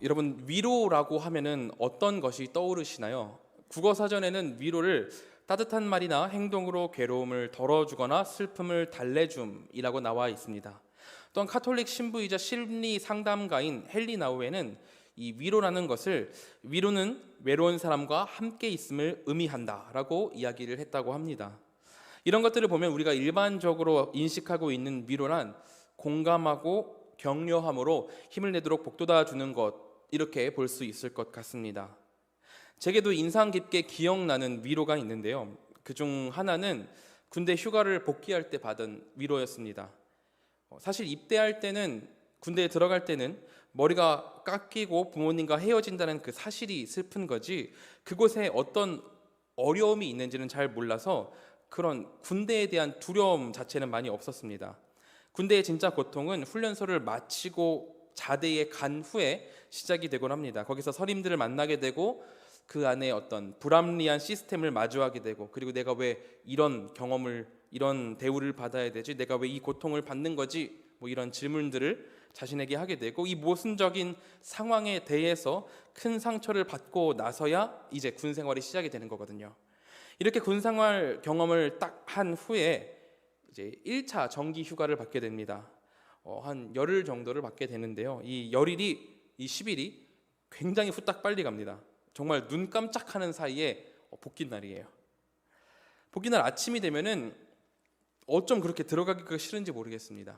여러분, 위로라고 하면은 어떤 것이 떠오르시나요? 국어 사전에는 위로를 따뜻한 말이나 행동으로 괴로움을 덜어주거나 슬픔을 달래줌이라고 나와 있습니다. 또한 카톨릭 신부이자 심리 상담가인 헨리 나우에는 이 위로라는 것을 위로는 외로운 사람과 함께 있음을 의미한다라고 이야기를 했다고 합니다. 이런 것들을 보면 우리가 일반적으로 인식하고 있는 위로란 공감하고 격려함으로 힘을 내도록 복돋아 주는 것, 이렇게 볼 수 있을 것 같습니다. 제게도 인상 깊게 기억나는 위로가 있는데요. 그중 하나는 군대 휴가를 복귀할 때 받은 위로였습니다. 사실 입대할 때는, 군대에 들어갈 때는 머리가 깎이고 부모님과 헤어진다는 그 사실이 슬픈 거지, 그곳에 어떤 어려움이 있는지는 잘 몰라서 그런 군대에 대한 두려움 자체는 많이 없었습니다. 군대의 진짜 고통은 훈련소를 마치고 자대에 간 후에 시작이 되곤 합니다. 거기서 선임들을 만나게 되고 그 안에 어떤 불합리한 시스템을 마주하게 되고, 그리고 내가 왜 이런 경험을, 이런 대우를 받아야 되지, 내가 왜 이 고통을 받는 거지, 이런 질문들을 자신에게 하게 되고, 이 모순적인 상황에 대해서 큰 상처를 받고 나서야 이제 군 생활이 시작이 되는 거거든요. 이렇게 군 생활 경험을 딱 한 후에 이제 1차 정기 휴가를 받게 됩니다. 한 열흘 정도를 받게 되는데요. 이 열일이, 이 10일이 굉장히 후딱 빨리 갑니다. 정말 눈 깜짝하는 사이에 복귀날이에요. 복귀날 아침이 되면은 어쩜 그렇게 들어가기가 싫은지 모르겠습니다.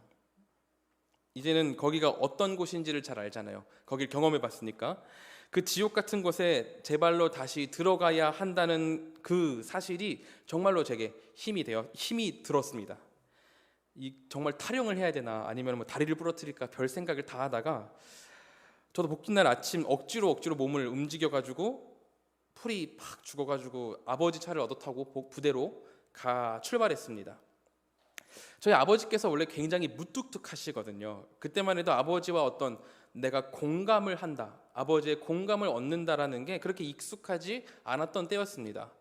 이제는 거기가 어떤 곳인지를 잘 알잖아요. 거길 경험해 봤으니까. 그 지옥 같은 곳에 제 발로 다시 들어가야 한다는 그 사실이 정말로 제게 힘이 들었습니다. 정말 탈영을 해야 되나, 아니면 다리를 부러뜨릴까, 별 생각을 다 하다가 저도 복귀날 아침 억지로 몸을 움직여가지고 풀이 팍 죽어가지고 아버지 차를 얻어 타고 부대로 출발했습니다. 저희 아버지께서 원래 굉장히 무뚝뚝하시거든요. 그때만 해도 아버지와 어떤 내가 공감을 한다, 아버지의 공감을 얻는다라는 게 그렇게 익숙하지 않았던 때였습니다.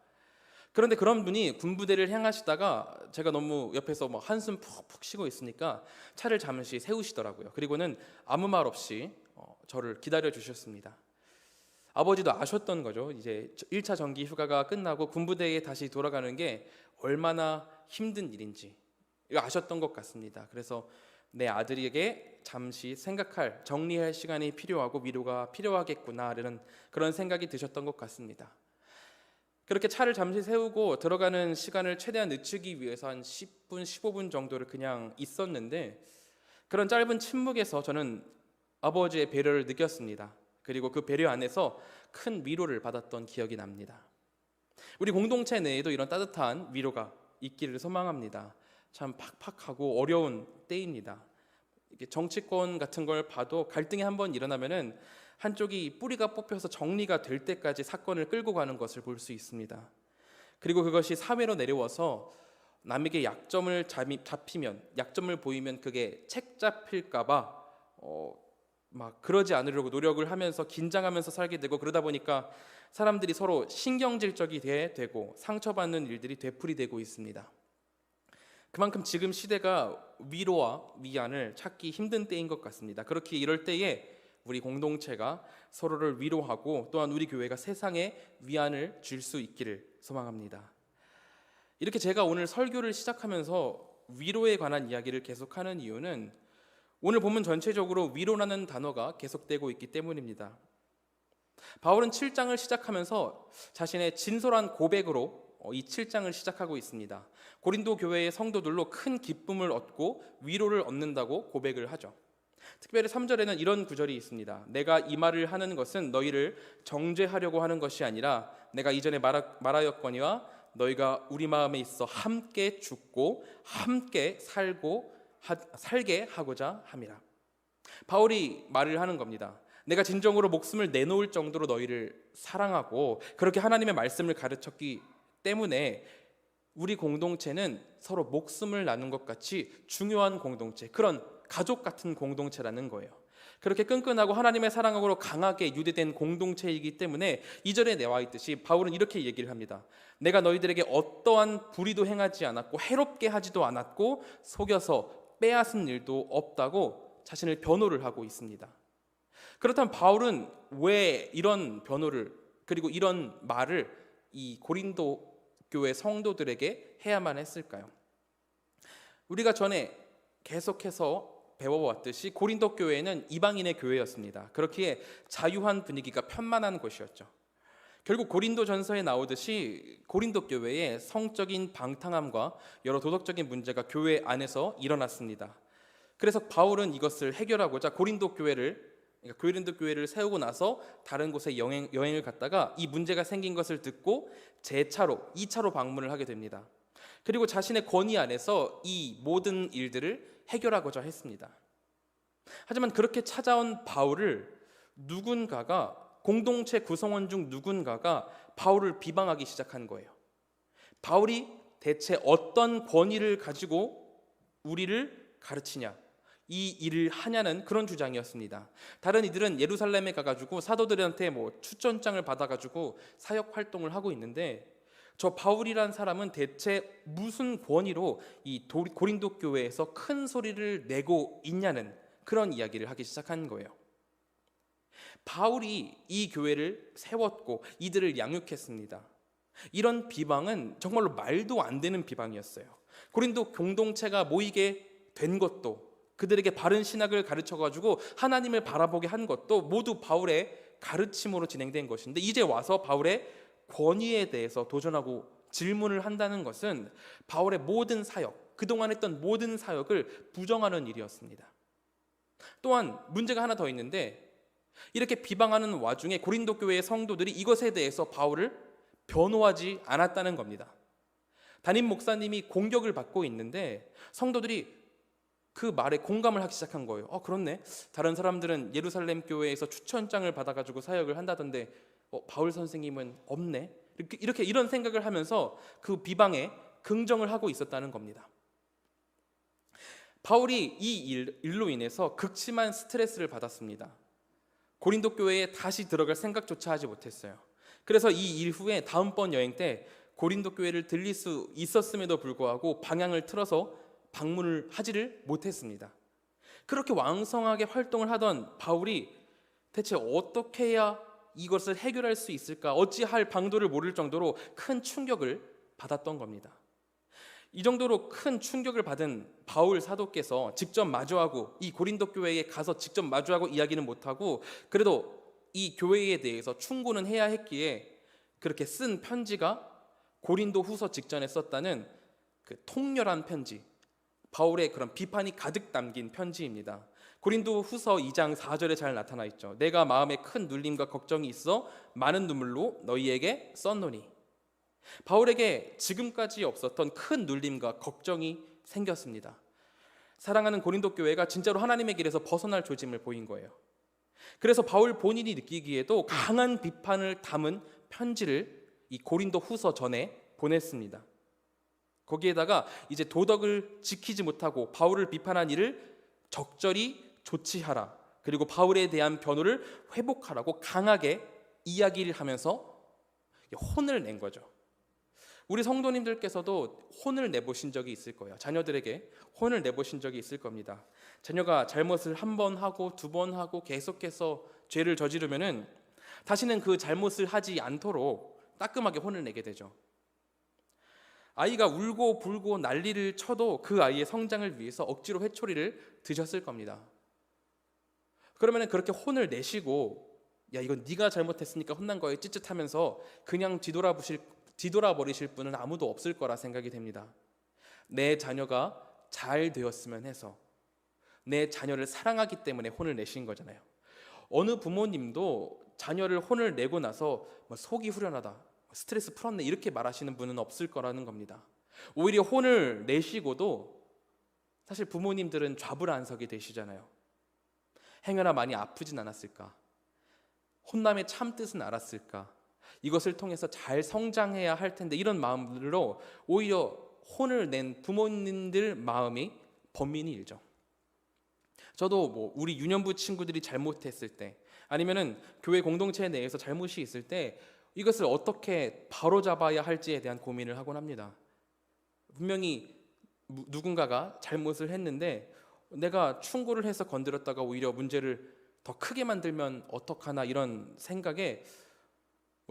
그런데 그런 분이 군부대를 향하시다가 제가 너무 옆에서 한숨 푹푹 쉬고 있으니까 차를 잠시 세우시더라고요. 그리고는 아무 말 없이 저를 기다려 주셨습니다. 아버지도 아셨던 거죠. 이제 1차 정기 휴가가 끝나고 군부대에 다시 돌아가는 게 얼마나 힘든 일인지 이거 아셨던 것 같습니다. 그래서 내 아들에게 잠시 정리할 시간이 필요하고 위로가 필요하겠구나라는 그런 생각이 드셨던 것 같습니다. 그렇게 차를 잠시 세우고 들어가는 시간을 최대한 늦추기 위해서 한 10분, 15분 정도를 그냥 있었는데, 그런 짧은 침묵에서 저는 아버지의 배려를 느꼈습니다. 그리고 그 배려 안에서 큰 위로를 받았던 기억이 납니다. 우리 공동체 내에도 이런 따뜻한 위로가 있기를 소망합니다. 참 팍팍하고 어려운 때입니다. 이게 정치권 같은 걸 봐도 갈등이 한번 일어나면은 한쪽이 뿌리가 뽑혀서 정리가 될 때까지 사건을 끌고 가는 것을 볼 수 있습니다. 그리고 그것이 사회로 내려와서 남에게 약점을 보이면 그게 책 잡힐까봐 막 그러지 않으려고 노력을 하면서 긴장하면서 살게 되고, 그러다 보니까 사람들이 서로 신경질적이 되고 상처받는 일들이 되풀이되고 있습니다. 그만큼 지금 시대가 위로와 위안을 찾기 힘든 때인 것 같습니다. 그렇게 이럴 때에 우리 공동체가 서로를 위로하고 또한 우리 교회가 세상에 위안을 줄 수 있기를 소망합니다. 이렇게 제가 오늘 설교를 시작하면서 위로에 관한 이야기를 계속하는 이유는 오늘 본문 전체적으로 위로라는 단어가 계속되고 있기 때문입니다. 바울은 7장을 시작하면서 자신의 진솔한 고백으로 이 7장을 시작하고 있습니다. 고린도 교회의 성도들로 큰 기쁨을 얻고 위로를 얻는다고 고백을 하죠. 특별히 3절에는 이런 구절이 있습니다. 내가 이 말을 하는 것은 너희를 정죄하려고 하는 것이 아니라 내가 이전에 말하였거니와 너희가 우리 마음에 있어 함께 죽고 함께 살게 하고자 함이라. 바울이 말을 하는 겁니다. 내가 진정으로 목숨을 내놓을 정도로 너희를 사랑하고 그렇게 하나님의 말씀을 가르쳤기 때문에 우리 공동체는 서로 목숨을 나눈 것 같이 중요한 공동체, 그런 가족 같은 공동체라는 거예요. 그렇게 끈끈하고 하나님의 사랑으로 강하게 유대된 공동체이기 때문에 2절에 나와 있듯이 바울은 이렇게 얘기를 합니다. 내가 너희들에게 어떠한 불의도 행하지 않았고 해롭게 하지도 않았고 속여서 빼앗은 일도 없다고 자신을 변호를 하고 있습니다. 그렇다면 바울은 왜 이런 변호를 그리고 이런 말을 이 고린도 교회 성도들에게 해야만 했을까요? 우리가 전에 계속해서 배워왔듯이 고린도 교회는 이방인의 교회였습니다. 그렇기에 자유한 분위기가 편만한 곳이었죠. 결국 고린도 전서에 나오듯이 고린도 교회에 성적인 방탕함과 여러 도덕적인 문제가 교회 안에서 일어났습니다. 그래서 바울은 이것을 해결하고자 고린도 교회를 세우고 나서 다른 곳에 여행을 갔다가 이 문제가 생긴 것을 듣고 재차로 2차로 방문을 하게 됩니다. 그리고 자신의 권위 안에서 이 모든 일들을 해결하고자 했습니다. 하지만 그렇게 찾아온 바울을 공동체 구성원 중 누군가가 바울을 비방하기 시작한 거예요. 바울이 대체 어떤 권위를 가지고 우리를 가르치냐, 이 일을 하냐는 그런 주장이었습니다. 다른 이들은 예루살렘에 가가지고 사도들한테 추천장을 받아가지고 사역 활동을 하고 있는데, 저 바울이란 사람은 대체 무슨 권위로 이 고린도 교회에서 큰 소리를 내고 있냐는 그런 이야기를 하기 시작한 거예요. 바울이 이 교회를 세웠고 이들을 양육했습니다. 이런 비방은 정말로 말도 안 되는 비방이었어요. 고린도 공동체가 모이게 된 것도, 그들에게 바른 신학을 가르쳐가지고 하나님을 바라보게 한 것도 모두 바울의 가르침으로 진행된 것인데, 이제 와서 바울의 권위에 대해서 도전하고 질문을 한다는 것은 바울의 모든 사역, 그동안 했던 모든 사역을 부정하는 일이었습니다. 또한 문제가 하나 더 있는데, 이렇게 비방하는 와중에 고린도 교회의 성도들이 이것에 대해서 바울을 변호하지 않았다는 겁니다. 담임 목사님이 공격을 받고 있는데 성도들이 그 말에 공감을 하기 시작한 거예요. 그렇네. 다른 사람들은 예루살렘 교회에서 추천장을 받아가지고 사역을 한다던데 바울 선생님은 없네. 이런 생각을 하면서 그 비방에 긍정을 하고 있었다는 겁니다. 바울이 이 일로 인해서 극심한 스트레스를 받았습니다. 고린도 교회에 다시 들어갈 생각조차 하지 못했어요. 그래서 이 일 후에 다음번 여행 때 고린도 교회를 들릴 수 있었음에도 불구하고 방향을 틀어서 방문을 하지를 못했습니다. 그렇게 왕성하게 활동을 하던 바울이 대체 어떻게 해야 이것을 해결할 수 있을까, 어찌할 방도를 모를 정도로 큰 충격을 받았던 겁니다. 이 정도로 큰 충격을 받은 바울 사도께서 직접 마주하고 이 고린도 교회에 가서 직접 마주하고 이야기는 못하고 그래도 이 교회에 대해서 충고는 해야 했기에 그렇게 쓴 편지가 고린도 후서 직전에 썼다는 그 통렬한 편지, 바울의 그런 비판이 가득 담긴 편지입니다. 고린도 후서 2장 4절에 잘 나타나 있죠. 내가 마음에 큰 눌림과 걱정이 있어 많은 눈물로 너희에게 썼노니. 바울에게 지금까지 없었던 큰 눌림과 걱정이 생겼습니다. 사랑하는 고린도 교회가 진짜로 하나님의 길에서 벗어날 조짐을 보인 거예요. 그래서 바울 본인이 느끼기에도 강한 비판을 담은 편지를 이 고린도 후서 전에 보냈습니다. 거기에다가 이제 도덕을 지키지 못하고 바울을 비판한 이를 적절히 조치하라, 그리고 바울에 대한 변호를 회복하라고 강하게 이야기를 하면서 혼을 낸 거죠. 우리 성도님들께서도 혼을 내보신 적이 있을 거예요. 자녀들에게 혼을 내보신 적이 있을 겁니다. 자녀가 잘못을 한 번 하고 두 번 하고 계속해서 죄를 저지르면은 다시는 그 잘못을 하지 않도록 따끔하게 혼을 내게 되죠. 아이가 울고 불고 난리를 쳐도 그 아이의 성장을 위해서 억지로 회초리를 드셨을 겁니다. 그러면 그렇게 혼을 내시고 야 이건 네가 잘못했으니까 혼난 거에 찌릿하면서 그냥 뒤돌아버리실 분은 아무도 없을 거라 생각이 됩니다. 내 자녀가 잘 되었으면 해서, 내 자녀를 사랑하기 때문에 혼을 내신 거잖아요. 어느 부모님도 자녀를 혼을 내고 나서 속이 후련하다, 스트레스 풀었네 이렇게 말하시는 분은 없을 거라는 겁니다. 오히려 혼을 내시고도 사실 부모님들은 좌불안석이 되시잖아요. 행여나 많이 아프진 않았을까? 혼남의 참뜻은 알았을까? 이것을 통해서 잘 성장해야 할 텐데, 이런 마음으로 오히려 혼을 낸 부모님들 마음이 번민이 일죠. 저도 우리 유년부 친구들이 잘못했을 때, 아니면은 교회 공동체 내에서 잘못이 있을 때 이것을 어떻게 바로잡아야 할지에 대한 고민을 하곤 합니다. 분명히 누군가가 잘못을 했는데 내가 충고를 해서 건드렸다가 오히려 문제를 더 더 크게 만들면 어떡하나 이런 생각에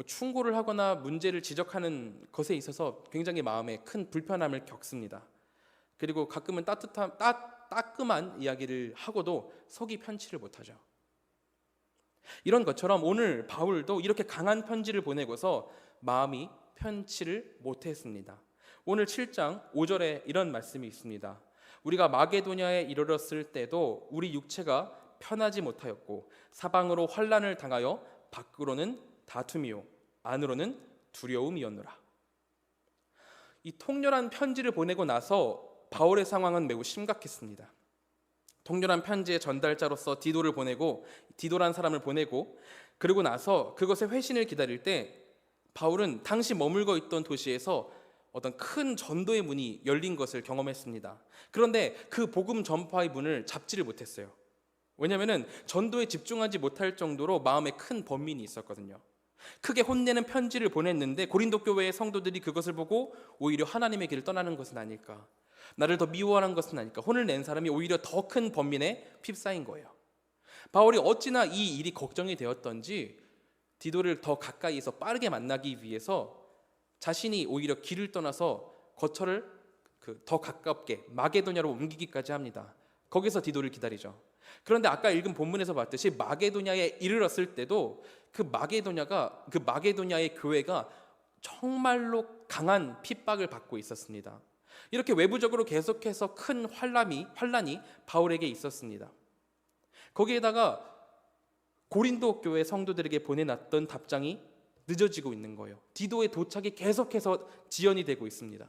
충고를 하거나 문제를 지적하는 것에 있어서 굉장히 마음에 큰 불편함을 겪습니다. 그리고 가끔은 따끔한 이야기를 하고도 속이 편치를 못하죠. 이런 것처럼 오늘 바울도 이렇게 강한 편지를 보내고서 마음이 편치를 못했습니다. 오늘 7장 5절에 이런 말씀이 있습니다. 우리가 마게도냐에 이르렀을 때도 우리 육체가 편하지 못하였고 사방으로 환난을 당하여 밖으로는 다툼이요 안으로는 두려움이었노라. 이 통렬한 편지를 보내고 나서 바울의 상황은 매우 심각했습니다. 통렬한 편지의 전달자로서 디도를 보내고 디도란 사람을 보내고 그리고 나서 그것의 회신을 기다릴 때 바울은 당시 머물고 있던 도시에서 어떤 큰 전도의 문이 열린 것을 경험했습니다. 그런데 그 복음 전파의 문을 잡지를 못했어요. 왜냐하면 전도에 집중하지 못할 정도로 마음에 큰 번민이 있었거든요. 크게 혼내는 편지를 보냈는데 고린도 교회의 성도들이 그것을 보고 오히려 하나님의 길을 떠나는 것은 아닐까, 나를 더 미워하는 것은 아닐까, 혼을 낸 사람이 오히려 더 큰 번민에 휩싸인 거예요. 바울이 어찌나 이 일이 걱정이 되었던지 디도를 더 가까이에서 빠르게 만나기 위해서 자신이 오히려 길을 떠나서 거처를 더 가깝게 마게도냐로 옮기기까지 합니다. 거기서 디도를 기다리죠. 그런데 아까 읽은 본문에서 봤듯이 마게도냐에 이르렀을 때도 그 마게도냐의 교회가 정말로 강한 핍박을 받고 있었습니다. 이렇게 외부적으로 계속해서 큰 환란이 바울에게 있었습니다. 거기에다가 고린도 교회 성도들에게 보내놨던 답장이 늦어지고 있는 거예요. 디도의 도착이 계속해서 지연이 되고 있습니다.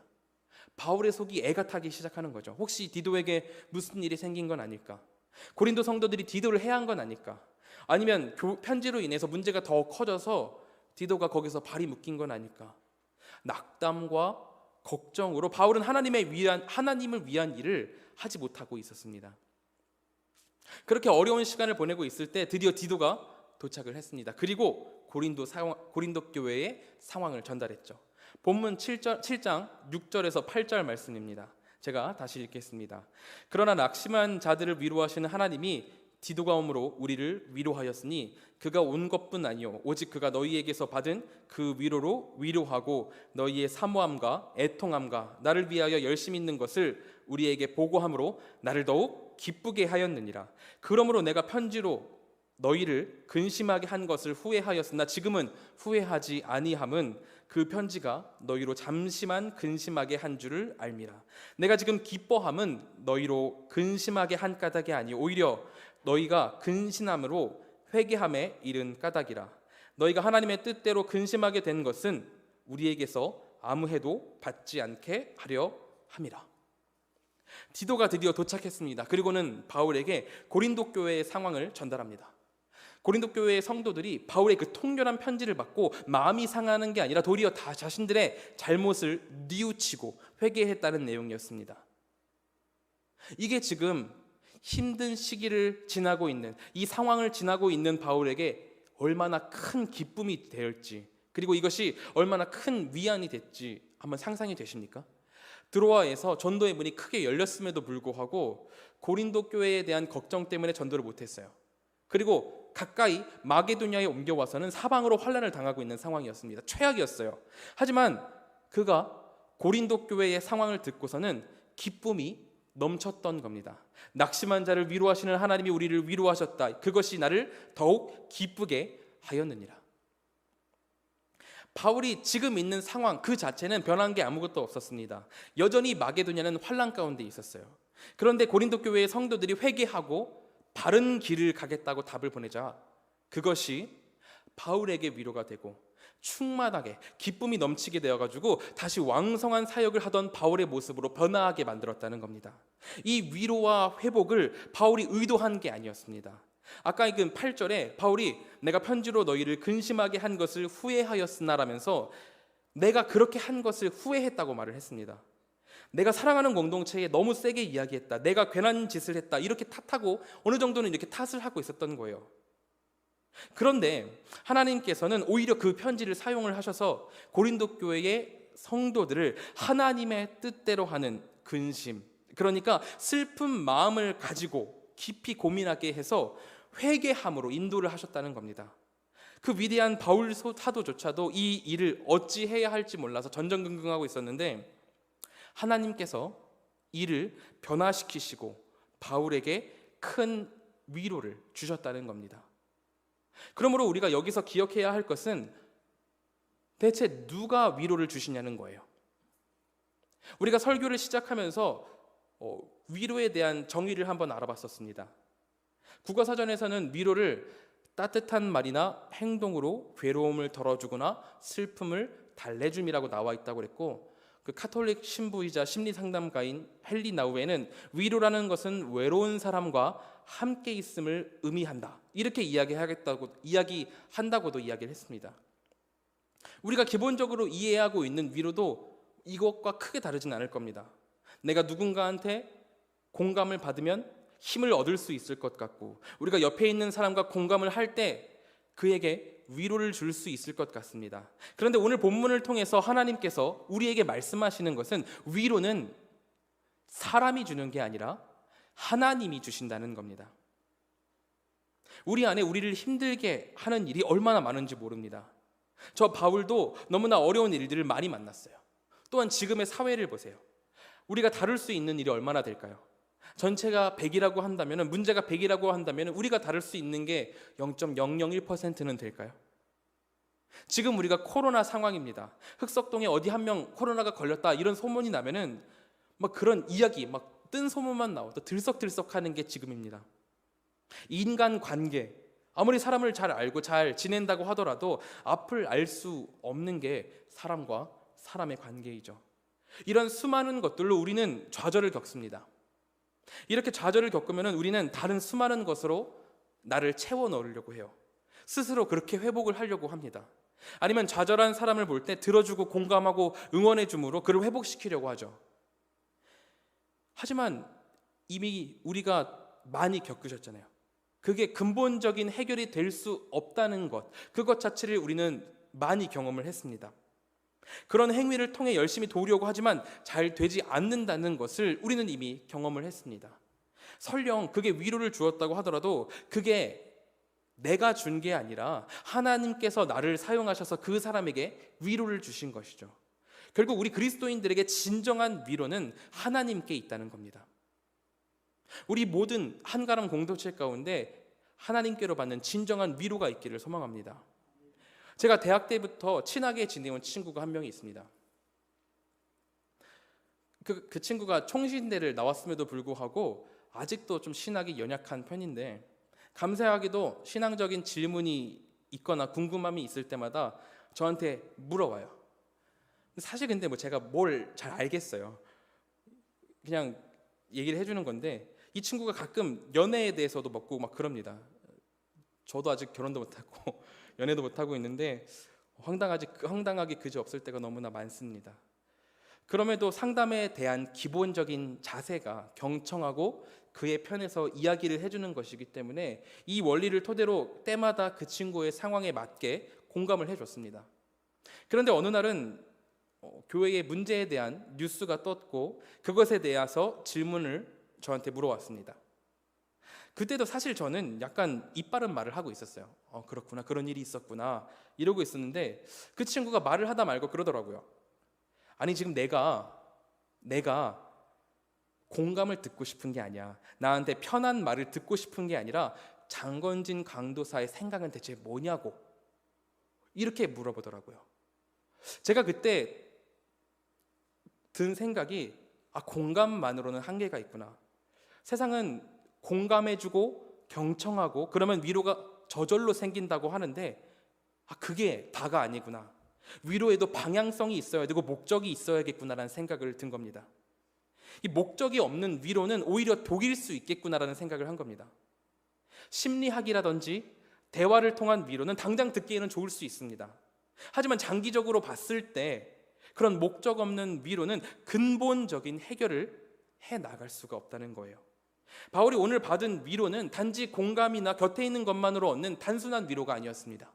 바울의 속이 애가 타기 시작하는 거죠. 혹시 디도에게 무슨 일이 생긴 건 아닐까? 고린도 성도들이 디도를 해야 한 건 아닐까? 아니면 편지로 인해서 문제가 더 커져서 디도가 거기서 발이 묶인 건 아닐까? 낙담과 걱정으로 바울은 하나님을 위한 일을 하지 못하고 있었습니다. 그렇게 어려운 시간을 보내고 있을 때 드디어 디도가 도착을 했습니다. 그리고 고린도 교회의 상황을 전달했죠. 본문 7장 6절에서 8절 말씀입니다. 제가 다시 읽겠습니다. 그러나 낙심한 자들을 위로하시는 하나님이 디도가 오므로 우리를 위로하였으니 그가 온 것뿐 아니요 오직 그가 너희에게서 받은 그 위로로 위로하고 너희의 사모함과 애통함과 나를 위하여 열심 있는 것을 우리에게 보고함으로 나를 더욱 기쁘게 하였느니라. 그러므로 내가 편지로 너희를 근심하게 한 것을 후회하였으나 지금은 후회하지 아니함은 그 편지가 너희로 잠시만 근심하게 한 줄을 알미라. 내가 지금 기뻐함은 너희로 근심하게 한 까닭이 아니 오히려 너희가 근심함으로 회개함에 이른 까닭이라. 너희가 하나님의 뜻대로 근심하게 된 것은 우리에게서 아무 해도 받지 않게 하려 함이라. 디도가 드디어 도착했습니다. 그리고는 바울에게 고린도 교회의 상황을 전달합니다. 고린도 교회의 성도들이 바울의 그 통렬한 편지를 받고 마음이 상하는 게 아니라 도리어 다 자신들의 잘못을 뉘우치고 회개했다는 내용이었습니다. 이게 지금 힘든 시기를 지나고 있는, 이 상황을 지나고 있는 바울에게 얼마나 큰 기쁨이 될지, 그리고 이것이 얼마나 큰 위안이 됐지 한번 상상이 되십니까? 드로아에서 전도의 문이 크게 열렸음에도 불구하고 고린도 교회에 대한 걱정 때문에 전도를 못했어요. 그리고 가까이 마게도냐에 옮겨와서는 사방으로 환난을 당하고 있는 상황이었습니다. 최악이었어요. 하지만 그가 고린도 교회의 상황을 듣고서는 기쁨이 넘쳤던 겁니다. 낙심한 자를 위로하시는 하나님이 우리를 위로하셨다. 그것이 나를 더욱 기쁘게 하였느니라. 바울이 지금 있는 상황 그 자체는 변한 게 아무것도 없었습니다. 여전히 마게도냐는 환난 가운데 있었어요. 그런데 고린도 교회의 성도들이 회개하고 바른 길을 가겠다고 답을 보내자 그것이 바울에게 위로가 되고 충만하게 기쁨이 넘치게 되어가지고 다시 왕성한 사역을 하던 바울의 모습으로 변화하게 만들었다는 겁니다. 이 위로와 회복을 바울이 의도한 게 아니었습니다. 아까 읽은 8절에 바울이 내가 편지로 너희를 근심하게 한 것을 후회하였으나 라면서 내가 그렇게 한 것을 후회했다고 말을 했습니다. 내가 사랑하는 공동체에 너무 세게 이야기했다, 내가 괜한 짓을 했다, 이렇게 탓하고 어느 정도는 이렇게 탓을 하고 있었던 거예요. 그런데 하나님께서는 오히려 그 편지를 사용을 하셔서 고린도 교회의 성도들을 하나님의 뜻대로 하는 근심, 그러니까 슬픈 마음을 가지고 깊이 고민하게 해서 회개함으로 인도를 하셨다는 겁니다. 그 위대한 바울 사도조차도 이 일을 어찌 해야 할지 몰라서 전전긍긍하고 있었는데 하나님께서 이를 변화시키시고 바울에게 큰 위로를 주셨다는 겁니다. 그러므로 우리가 여기서 기억해야 할 것은 대체 누가 위로를 주시냐는 거예요. 우리가 설교를 시작하면서 위로에 대한 정의를 한번 알아봤었습니다. 국어사전에서는 위로를 따뜻한 말이나 행동으로 괴로움을 덜어주거나 슬픔을 달래줌이라고 나와 있다고 그랬고, 그 카톨릭 신부이자 심리상담가인 헨리 나우에는 위로라는 것은 외로운 사람과 함께 있음을 의미한다, 이렇게 이야기한다고도 이야기를 했습니다. 우리가 기본적으로 이해하고 있는 위로도 이것과 크게 다르진 않을 겁니다. 내가 누군가한테 공감을 받으면 힘을 얻을 수 있을 것 같고, 우리가 옆에 있는 사람과 공감을 할 때 그에게 위로를 줄 수 있을 것 같습니다. 그런데 오늘 본문을 통해서 하나님께서 우리에게 말씀하시는 것은 위로는 사람이 주는 게 아니라 하나님이 주신다는 겁니다. 우리 안에 우리를 힘들게 하는 일이 얼마나 많은지 모릅니다. 저 바울도 너무나 어려운 일들을 많이 만났어요. 또한 지금의 사회를 보세요. 우리가 다룰 수 있는 일이 얼마나 될까요? 전체가 100이라고 한다면, 문제가 100이라고 한다면 우리가 다룰 수 있는 게 0.001%는 될까요? 지금 우리가 코로나 상황입니다. 흑석동에 어디 한 명 코로나가 걸렸다 이런 소문이 나면은 막 그런 이야기, 막 뜬 소문만 나와도 들썩들썩하는 게 지금입니다. 인간 관계, 아무리 사람을 잘 알고 잘 지낸다고 하더라도 앞을 알 수 없는 게 사람과 사람의 관계이죠. 이런 수많은 것들로 우리는 좌절을 겪습니다. 이렇게 좌절을 겪으면 우리는 다른 수많은 것으로 나를 채워 넣으려고 해요. 스스로 그렇게 회복을 하려고 합니다. 아니면 좌절한 사람을 볼 때 들어주고 공감하고 응원해 줌으로 그를 회복시키려고 하죠. 하지만 이미 우리가 많이 겪으셨잖아요. 그게 근본적인 해결이 될 수 없다는 것, 그것 자체를 우리는 많이 경험을 했습니다. 그런 행위를 통해 열심히 도우려고 하지만 잘 되지 않는다는 것을 우리는 이미 경험을 했습니다. 설령 그게 위로를 주었다고 하더라도 그게 내가 준 게 아니라 하나님께서 나를 사용하셔서 그 사람에게 위로를 주신 것이죠. 결국 우리 그리스도인들에게 진정한 위로는 하나님께 있다는 겁니다. 우리 모든 한가람 공동체 가운데 하나님께로 받는 진정한 위로가 있기를 소망합니다. 제가 대학 때부터 친하게 지내온 친구가 한 명이 있습니다. 그 친구가 총신대를 나왔음에도 불구하고 아직도 좀 신학이 연약한 편인데, 감사하게도 신앙적인 질문이 있거나 궁금함이 있을 때마다 저한테 물어와요. 사실 근데 제가 뭘 잘 알겠어요. 그냥 얘기를 해주는 건데, 이 친구가 가끔 연애에 대해서도 묻고 막 그럽니다. 저도 아직 결혼도 못하고 연애도 못하고 있는데 황당하게 그지없을 때가 너무나 많습니다. 그럼에도 상담에 대한 기본적인 자세가 경청하고 그의 편에서 이야기를 해주는 것이기 때문에 이 원리를 토대로 때마다 그 친구의 상황에 맞게 공감을 해줬습니다. 그런데 어느 날은 교회의 문제에 대한 뉴스가 떴고 그것에 대해서 질문을 저한테 물어왔습니다. 그때도 사실 저는 약간 이빠른 말을 하고 있었어요. 그렇구나, 그런 일이 있었구나 이러고 있었는데 그 친구가 말을 하다 말고 그러더라고요. 아니 지금 내가 공감을 듣고 싶은 게 아니야. 나한테 편한 말을 듣고 싶은 게 아니라 장건진 강도사의 생각은 대체 뭐냐고 이렇게 물어보더라고요. 제가 그때 든 생각이 공감만으로는 한계가 있구나. 세상은 공감해주고 경청하고 그러면 위로가 저절로 생긴다고 하는데 그게 다가 아니구나. 위로에도 방향성이 있어야 되고 목적이 있어야겠구나라는 생각을 든 겁니다. 이 목적이 없는 위로는 오히려 독일 수 있겠구나라는 생각을 한 겁니다. 심리학이라든지 대화를 통한 위로는 당장 듣기에는 좋을 수 있습니다. 하지만 장기적으로 봤을 때 그런 목적 없는 위로는 근본적인 해결을 해 나갈 수가 없다는 거예요. 바울이 오늘 받은 위로는 단지 공감이나 곁에 있는 것만으로 얻는 단순한 위로가 아니었습니다.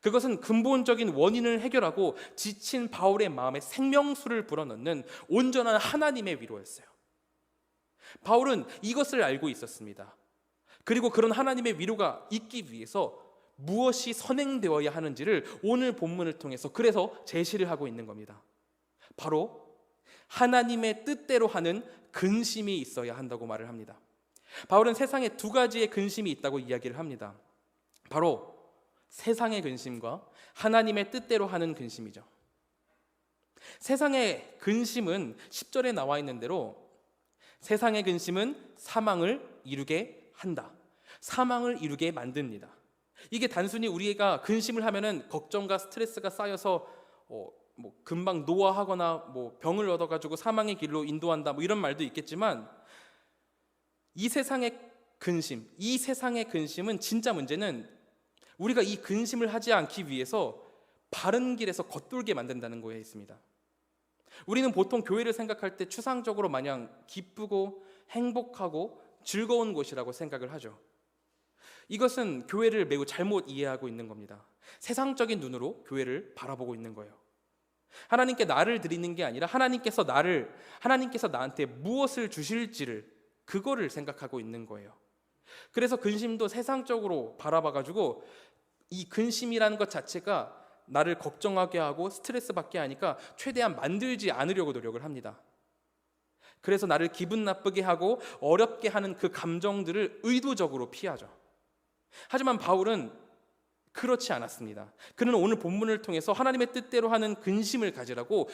그것은 근본적인 원인을 해결하고 지친 바울의 마음에 생명수를 불어넣는 온전한 하나님의 위로였어요. 바울은 이것을 알고 있었습니다. 그리고 그런 하나님의 위로가 있기 위해서 무엇이 선행되어야 하는지를 오늘 본문을 통해서 그래서 제시를 하고 있는 겁니다. 바로 하나님의 뜻대로 하는 근심이 있어야 한다고 말을 합니다. 바울은 세상에 두 가지의 근심이 있다고 이야기를 합니다. 바로 세상의 근심과 하나님의 뜻대로 하는 근심이죠. 세상의 근심은 10절에 나와 있는 대로 세상의 근심은 사망을 이루게 한다. 사망을 이루게 만듭니다. 이게 단순히 우리가 근심을 하면은 걱정과 스트레스가 쌓여서 금방 노화하거나 병을 얻어가지고 사망의 길로 인도한다 이런 말도 있겠지만 이 세상의 근심은 진짜 문제는 우리가 이 근심을 하지 않기 위해서 바른 길에서 겉돌게 만든다는 거에 있습니다. 우리는 보통 교회를 생각할 때 추상적으로 마냥 기쁘고 행복하고 즐거운 곳이라고 생각을 하죠. 이것은 교회를 매우 잘못 이해하고 있는 겁니다. 세상적인 눈으로 교회를 바라보고 있는 거예요. 하나님께 나를 드리는 게 아니라 하나님께서 나한테 무엇을 주실지를 그거를 생각하고 있는 거예요. 그래서 근심도 세상적으로 바라봐가지고 이 근심이라는 것 자체가 나를 걱정하게 하고 스트레스 받게 하니까 최대한 만들지 않으려고 노력을 합니다. 그래서 나를 기분 나쁘게 하고 어렵게 하는 그 감정들을 의도적으로 피하죠. 하지만 바울은 그렇지 않았습니다. 그는 오늘 본문을 통해서 하나님의 뜻대로 하는 근심을 가지라고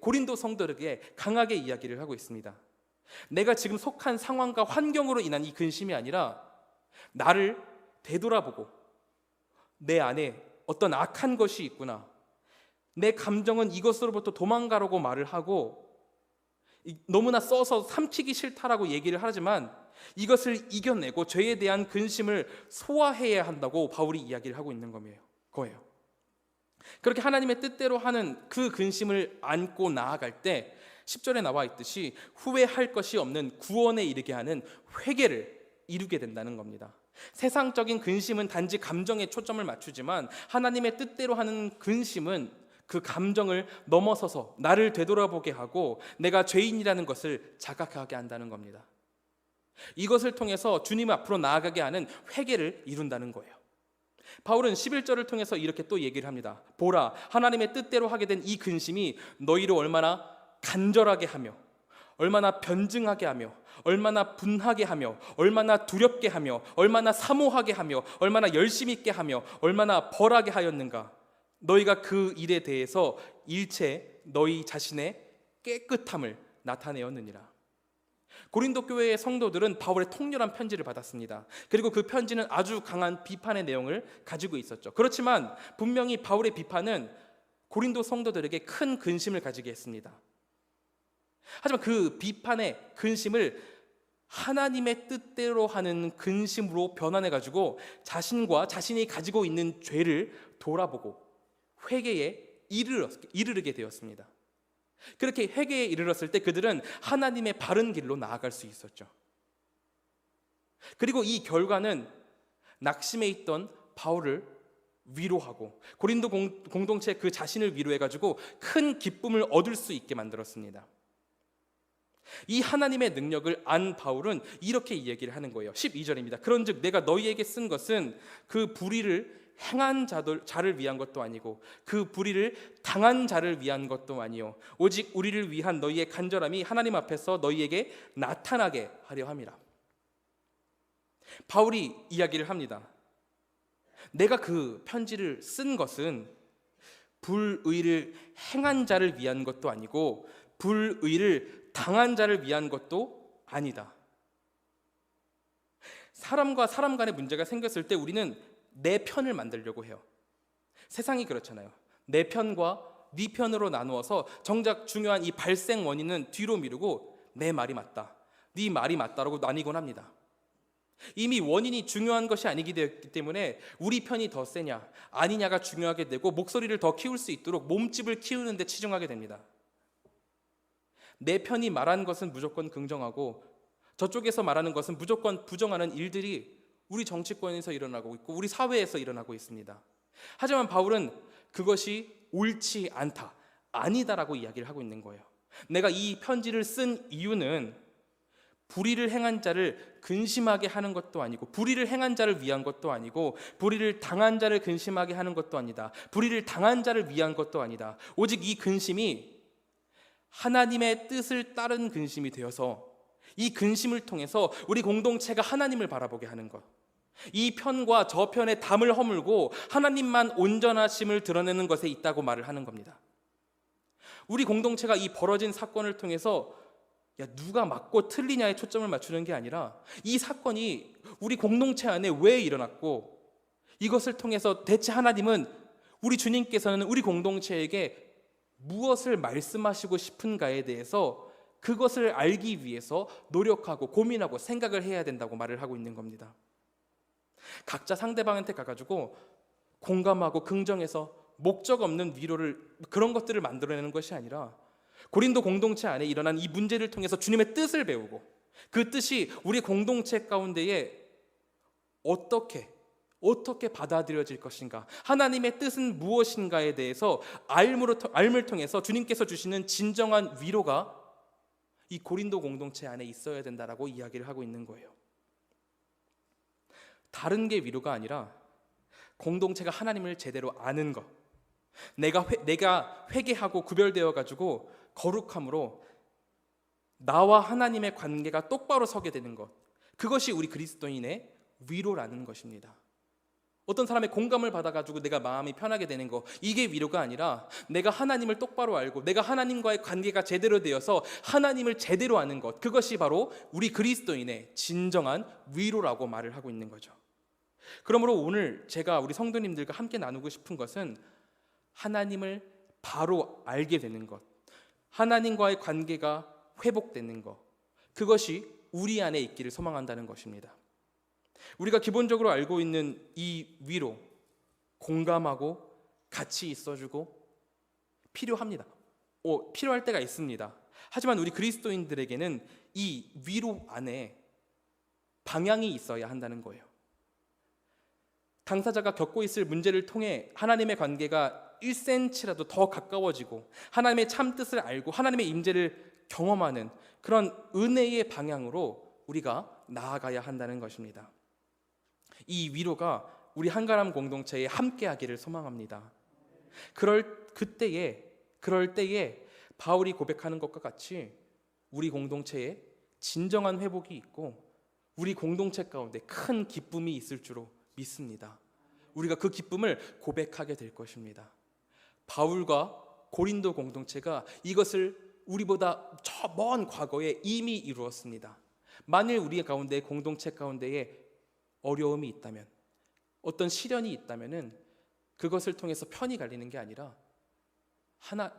고린도 성도들에게 강하게 이야기를 하고 있습니다. 내가 지금 속한 상황과 환경으로 인한 이 근심이 아니라 나를 되돌아보고 내 안에 어떤 악한 것이 있구나, 내 감정은 이것으로부터 도망가라고 말을 하고 너무나 써서 삼키기 싫다라고 얘기를 하지만 이것을 이겨내고 죄에 대한 근심을 소화해야 한다고 바울이 이야기를 하고 있는 거예요. 그렇게 하나님의 뜻대로 하는 그 근심을 안고 나아갈 때 10절에 나와 있듯이 후회할 것이 없는 구원에 이르게 하는 회개를 이루게 된다는 겁니다. 세상적인 근심은 단지 감정에 초점을 맞추지만 하나님의 뜻대로 하는 근심은 그 감정을 넘어서서 나를 되돌아보게 하고 내가 죄인이라는 것을 자각하게 한다는 겁니다. 이것을 통해서 주님 앞으로 나아가게 하는 회개를 이룬다는 거예요. 바울은 11절을 통해서 이렇게 또 얘기를 합니다. 보라, 하나님의 뜻대로 하게 된 이 근심이 너희를 얼마나 간절하게 하며 얼마나 변증하게 하며 얼마나 분하게 하며 얼마나 두렵게 하며 얼마나 사모하게 하며 얼마나 열심 있게 하며 얼마나 벌하게 하였는가. 너희가 그 일에 대해서 일체 너희 자신의 깨끗함을 나타내었느니라. 고린도 교회의 성도들은 바울의 통렬한 편지를 받았습니다. 그리고 그 편지는 아주 강한 비판의 내용을 가지고 있었죠. 그렇지만 분명히 바울의 비판은 고린도 성도들에게 큰 근심을 가지게 했습니다. 하지만 그 비판의 근심을 하나님의 뜻대로 하는 근심으로 변환해가지고 자신과 자신이 가지고 있는 죄를 돌아보고 회개에 이르게 되었습니다. 그렇게 회개에 이르렀을 때 그들은 하나님의 바른 길로 나아갈 수 있었죠. 그리고 이 결과는 낙심해 있던 바울을 위로하고 고린도 공동체 그 자신을 위로해가지고 큰 기쁨을 얻을 수 있게 만들었습니다. 이 하나님의 능력을 안 바울은 이렇게 얘기를 하는 거예요. 12절입니다. 그런즉 내가 너희에게 쓴 것은 그 불의를 행한 자를 위한 것도 아니고 그 불의를 당한 자를 위한 것도 아니요 오직 우리를 위한 너희의 간절함이 하나님 앞에서 너희에게 나타나게 하려 함이라. 바울이 이야기를 합니다. 내가 그 편지를 쓴 것은 불의를 행한 자를 위한 것도 아니고 불의를 당한 자를 위한 것도 아니다. 사람과 사람 간의 문제가 생겼을 때 우리는 내 편을 만들려고 해요. 세상이 그렇잖아요. 내 편과 네 편으로 나누어서 정작 중요한 이 발생 원인은 뒤로 미루고 내 말이 맞다, 네 말이 맞다라고 나뉘곤 합니다. 이미 원인이 중요한 것이 아니기 때문에 우리 편이 더 세냐 아니냐가 중요하게 되고 목소리를 더 키울 수 있도록 몸집을 키우는 데 치중하게 됩니다. 내 편이 말하는 것은 무조건 긍정하고 저쪽에서 말하는 것은 무조건 부정하는 일들이 우리 정치권에서 일어나고 있고 우리 사회에서 일어나고 있습니다. 하지만 바울은 그것이 옳지 않다, 아니다라고 이야기를 하고 있는 거예요. 내가 이 편지를 쓴 이유는 불의를 행한 자를 근심하게 하는 것도 아니고, 불의를 행한 자를 위한 것도 아니고, 불의를 당한 자를 근심하게 하는 것도 아니다. 불의를 당한 자를 위한 것도 아니다. 오직 이 근심이 하나님의 뜻을 따른 근심이 되어서 이 근심을 통해서 우리 공동체가 하나님을 바라보게 하는 것, 이 편과 저편의 담을 허물고 하나님만 온전하심을 드러내는 것에 있다고 말을 하는 겁니다. 우리 공동체가 이 벌어진 사건을 통해서 누가 맞고 틀리냐에 초점을 맞추는 게 아니라 이 사건이 우리 공동체 안에 왜 일어났고, 이것을 통해서 대체 하나님은, 우리 주님께서는 우리 공동체에게 무엇을 말씀하시고 싶은가에 대해서 그것을 알기 위해서 노력하고 고민하고 생각을 해야 된다고 말을 하고 있는 겁니다. 각자 상대방한테 가가지고 공감하고 긍정해서 목적 없는 위로를, 그런 것들을 만들어내는 것이 아니라 고린도 공동체 안에 일어난 이 문제를 통해서 주님의 뜻을 배우고, 그 뜻이 우리 공동체 가운데에 어떻게 받아들여질 것인가, 하나님의 뜻은 무엇인가에 대해서 알물 통해서 주님께서 주시는 진정한 위로가 이 고린도 공동체 안에 있어야 된다라고 이야기를 하고 있는 거예요. 다른 게 위로가 아니라 공동체가 하나님을 제대로 아는 것, 내가 회개하고 구별되어 가지고 거룩함으로 나와 하나님의 관계가 똑바로 서게 되는 것, 그것이 우리 그리스도인의 위로라는 것입니다. 어떤 사람의 공감을 받아가지고 내가 마음이 편하게 되는 것, 이게 위로가 아니라 내가 하나님을 똑바로 알고 내가 하나님과의 관계가 제대로 되어서 하나님을 제대로 아는 것, 그것이 바로 우리 그리스도인의 진정한 위로라고 말을 하고 있는 거죠. 그러므로 오늘 제가 우리 성도님들과 함께 나누고 싶은 것은 하나님을 바로 알게 되는 것, 하나님과의 관계가 회복되는 것, 그것이 우리 안에 있기를 소망한다는 것입니다. 우리가 기본적으로 알고 있는 이 위로, 공감하고 같이 있어주고 필요합니다. 필요할 때가 있습니다. 하지만 우리 그리스도인들에게는 이 위로 안에 방향이 있어야 한다는 거예요. 당사자가 겪고 있을 문제를 통해 하나님의 관계가 1cm라도 더 가까워지고 하나님의 참 뜻을 알고 하나님의 임재를 경험하는 그런 은혜의 방향으로 우리가 나아가야 한다는 것입니다. 이 위로가 우리 한가람 공동체에 함께하기를 소망합니다. 그럴 때에 바울이 고백하는 것과 같이 우리 공동체에 진정한 회복이 있고 우리 공동체 가운데 큰 기쁨이 있을 줄로 믿습니다. 우리가 그 기쁨을 고백하게 될 것입니다. 바울과 고린도 공동체가 이것을 우리보다 저 먼 과거에 이미 이루었습니다. 만일 우리 가운데, 공동체 가운데에 어려움이 있다면, 어떤 시련이 있다면은 그것을 통해서 편이 갈리는 게 아니라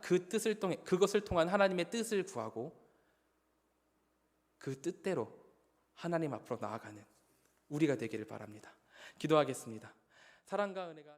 그것을 통한 하나님의 뜻을 구하고 그 뜻대로 하나님 앞으로 나아가는 우리가 되기를 바랍니다. 기도하겠습니다. 사랑과 은혜가